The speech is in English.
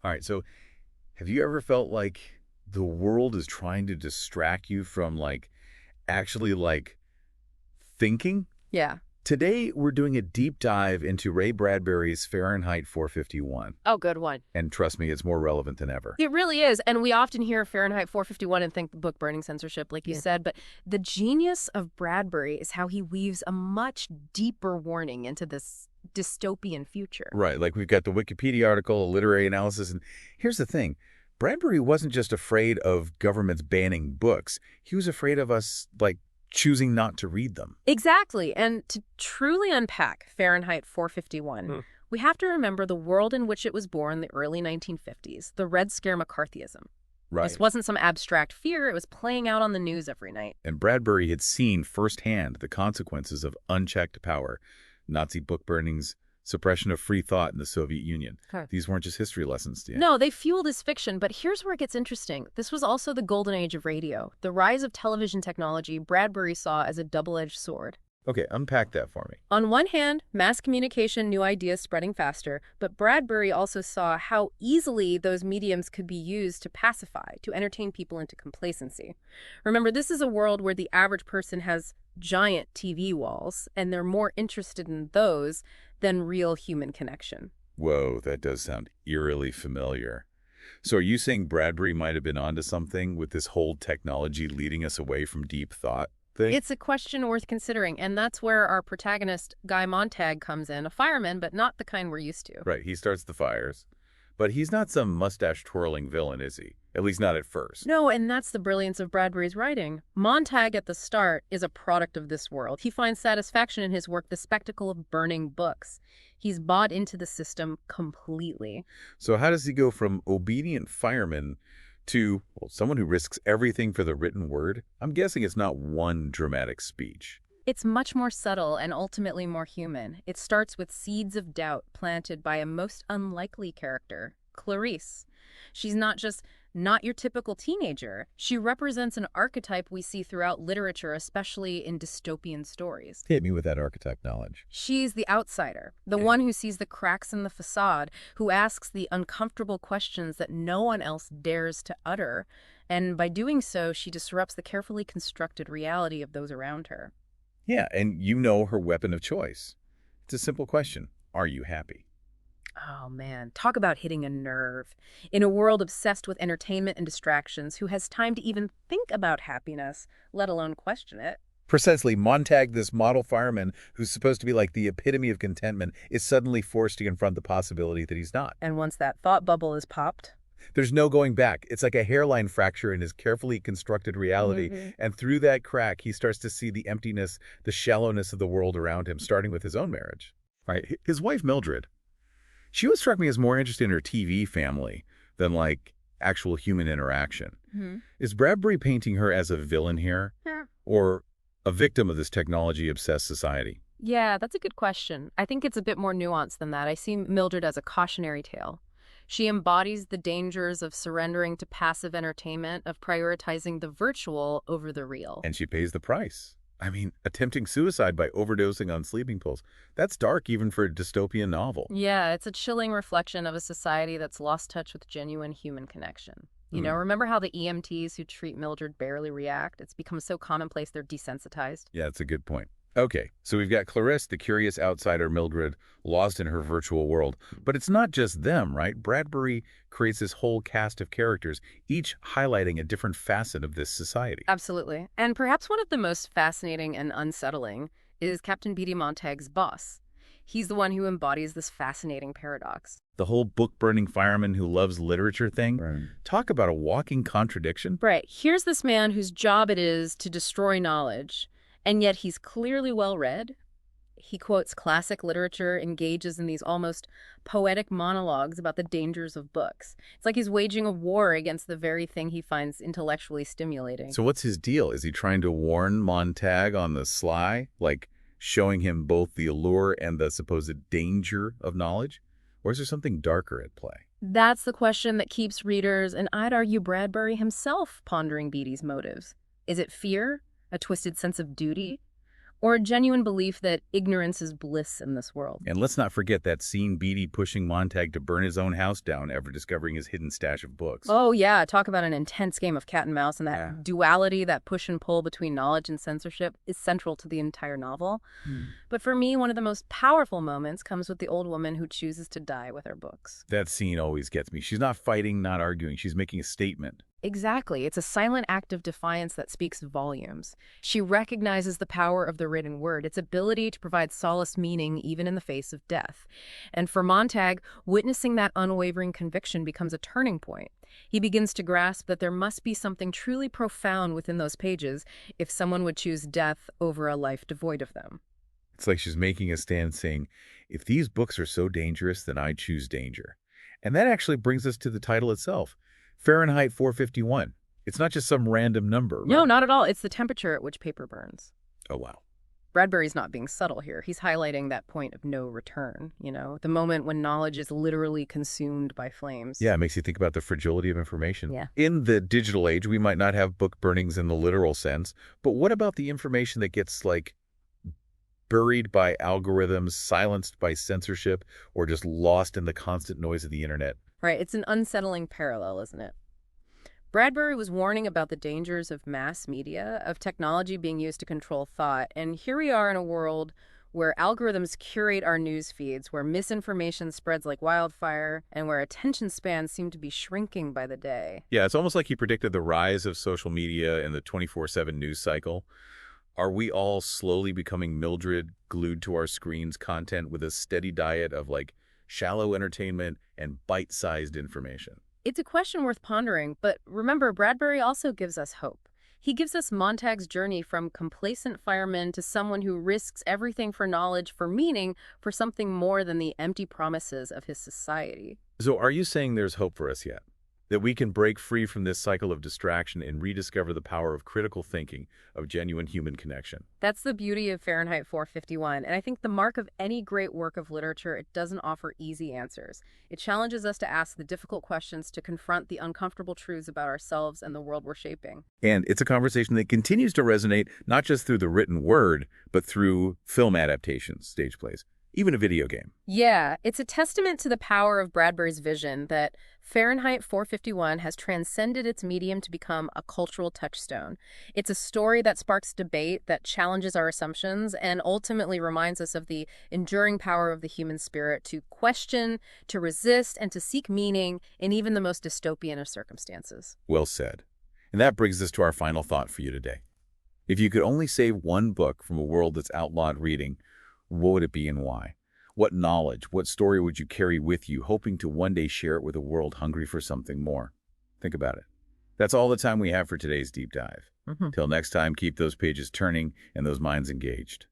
All right, so have you ever felt like the world is trying to distract you from actually thinking? Yeah. Today we're doing a deep dive into Ray Bradbury's Fahrenheit 451. Oh, good one. And trust me, it's more relevant than ever. It really is. And we often hear Fahrenheit 451 and think book burning censorship, like you said. But the genius of Bradbury is how he weaves a much deeper warning into this dystopian future. Right, like we've got the Wikipedia article, a literary analysis, and here's the thing. Bradbury wasn't just afraid of governments banning books. He was afraid of us, choosing not to read them. Exactly. And to truly unpack Fahrenheit 451, we have to remember the world in which it was born in the early 1950s, the Red Scare McCarthyism. Right. This wasn't some abstract fear. It was playing out on the news every night. And Bradbury had seen firsthand the consequences of unchecked power, Nazi book burnings, suppression of free thought in the Soviet Union. Huh. These weren't just history lessons, Dan. No, they fueled his fiction, but here's where it gets interesting. This was also the golden age of radio. The rise of television technology Bradbury saw as a double-edged sword. Okay, unpack that for me. On one hand, mass communication, new ideas spreading faster, but Bradbury also saw how easily those mediums could be used to pacify, to entertain people into complacency. Remember, this is a world where the average person has giant TV walls, and they're more interested in those than real human connection. Whoa, that does sound eerily familiar. So are you saying Bradbury might have been onto something with this whole technology leading us away from deep thought thing? It's a question worth considering, and that's where our protagonist, Guy Montag, comes in, a fireman, but not the kind we're used to. Right, he starts the fires. But he's not some mustache-twirling villain, is he? At least not at first. No, and that's the brilliance of Bradbury's writing. Montag at the start is a product of this world. He finds satisfaction in his work, the spectacle of burning books. He's bought into the system completely. So how does he go from obedient fireman to, well, someone who risks everything for the written word? I'm guessing it's not one dramatic speech. It's much more subtle and ultimately more human. It starts with seeds of doubt planted by a most unlikely character, Clarice. She's not your typical teenager. She represents an archetype we see throughout literature, especially in dystopian stories. Hit me with that architect knowledge. She's the outsider, the one who sees the cracks in the facade, who asks the uncomfortable questions that no one else dares to utter. And by doing so, she disrupts the carefully constructed reality of those around her. Yeah, and you know her weapon of choice. It's a simple question. Are you happy? Oh man, talk about hitting a nerve. In a world obsessed with entertainment and distractions, who has time to even think about happiness, let alone question it? Precisely, Montag, this model fireman who's supposed to be like the epitome of contentment, is suddenly forced to confront the possibility that he's not. And once that thought bubble is popped, There's no going back. It's like a hairline fracture in his carefully constructed reality. And through that crack, he starts to see the emptiness, the shallowness of the world around him, starting with his own marriage. Right? His wife, Mildred, she always struck me as more interested in her TV family than actual human interaction. Is Bradbury painting her as a villain here? Yeah. Or a victim of this technology-obsessed society? Yeah, that's a good question. I think it's a bit more nuanced than that. I see Mildred as a cautionary tale. She embodies the dangers of surrendering to passive entertainment, of prioritizing the virtual over the real. And she pays the price. I mean, attempting suicide by overdosing on sleeping pills. That's dark even for a dystopian novel. Yeah, it's a chilling reflection of a society that's lost touch with genuine human connection. You know, remember how the EMTs who treat Mildred barely react? It's become so commonplace they're desensitized. Yeah, that's a good point. Okay, so we've got Clarisse, the curious outsider Mildred, lost in her virtual world. But it's not just them, right? Bradbury creates this whole cast of characters, each highlighting a different facet of this society. Absolutely. And perhaps one of the most fascinating and unsettling is Captain Beatty Montag's boss. He's the one who embodies this fascinating paradox. The whole book-burning fireman who loves literature thing. Right. Talk about a walking contradiction. Right. Here's this man whose job it is to destroy knowledge, and yet he's clearly well-read. He quotes classic literature, engages in these almost poetic monologues about the dangers of books. It's like he's waging a war against the very thing he finds intellectually stimulating. So what's his deal? Is he trying to warn Montag on the sly? Showing him both the allure and the supposed danger of knowledge? Or is there something darker at play? That's the question that keeps readers, and I'd argue Bradbury himself, pondering Beatty's motives. Is it fear? A twisted sense of duty? or a genuine belief that ignorance is bliss in this world. And let's not forget that scene Beatty pushing Montag to burn his own house down after discovering his hidden stash of books. Oh, yeah. Talk about an intense game of cat and mouse, and that duality, that push and pull between knowledge and censorship is central to the entire novel. But for me, one of the most powerful moments comes with the old woman who chooses to die with her books. That scene always gets me. She's not fighting, not arguing. She's making a statement. Exactly. It's a silent act of defiance that speaks volumes. She recognizes the power of the written word, its ability to provide solace meaning even in the face of death. And for Montag, witnessing that unwavering conviction becomes a turning point. He begins to grasp that there must be something truly profound within those pages if someone would choose death over a life devoid of them. It's like she's making a stand saying, if these books are so dangerous, then I choose danger. And that actually brings us to the title itself. Fahrenheit 451. It's not just some random number, right? No, not at all. It's the temperature at which paper burns. Oh, wow. Bradbury's not being subtle here. He's highlighting that point of no return, the moment when knowledge is literally consumed by flames. Yeah, it makes you think about the fragility of information. Yeah. In the digital age, we might not have book burnings in the literal sense, but what about the information that gets, buried by algorithms, silenced by censorship, or just lost in the constant noise of the internet? Right, it's an unsettling parallel, isn't it? Bradbury was warning about the dangers of mass media, of technology being used to control thought, and here we are in a world where algorithms curate our news feeds, where misinformation spreads like wildfire, and where attention spans seem to be shrinking by the day. Yeah, it's almost like he predicted the rise of social media and the 24/7 news cycle. Are we all slowly becoming Mildred, glued to our screens content with a steady diet of shallow entertainment and bite-sized information? It's a question worth pondering, but remember, Bradbury also gives us hope. He gives us Montag's journey from complacent fireman to someone who risks everything for knowledge, for meaning, for something more than the empty promises of his society. So are you saying there's hope for us yet? That we can break free from this cycle of distraction and rediscover the power of critical thinking, of genuine human connection? That's the beauty of Fahrenheit 451, and I think the mark of any great work of literature, it doesn't offer easy answers. It challenges us to ask the difficult questions, to confront the uncomfortable truths about ourselves and the world we're shaping. And it's a conversation that continues to resonate not just through the written word, but through film adaptations, stage plays, even a video game. Yeah, it's a testament to the power of Bradbury's vision that Fahrenheit 451 has transcended its medium to become a cultural touchstone. It's a story that sparks debate, that challenges our assumptions, and ultimately reminds us of the enduring power of the human spirit to question, to resist, and to seek meaning in even the most dystopian of circumstances. Well said. And that brings us to our final thought for you today. If you could only save one book from a world that's outlawed reading, what would it be and why? What knowledge, what story would you carry with you, hoping to one day share it with a world hungry for something more? Think about it. That's all the time we have for today's deep dive. Till next time, keep those pages turning and those minds engaged.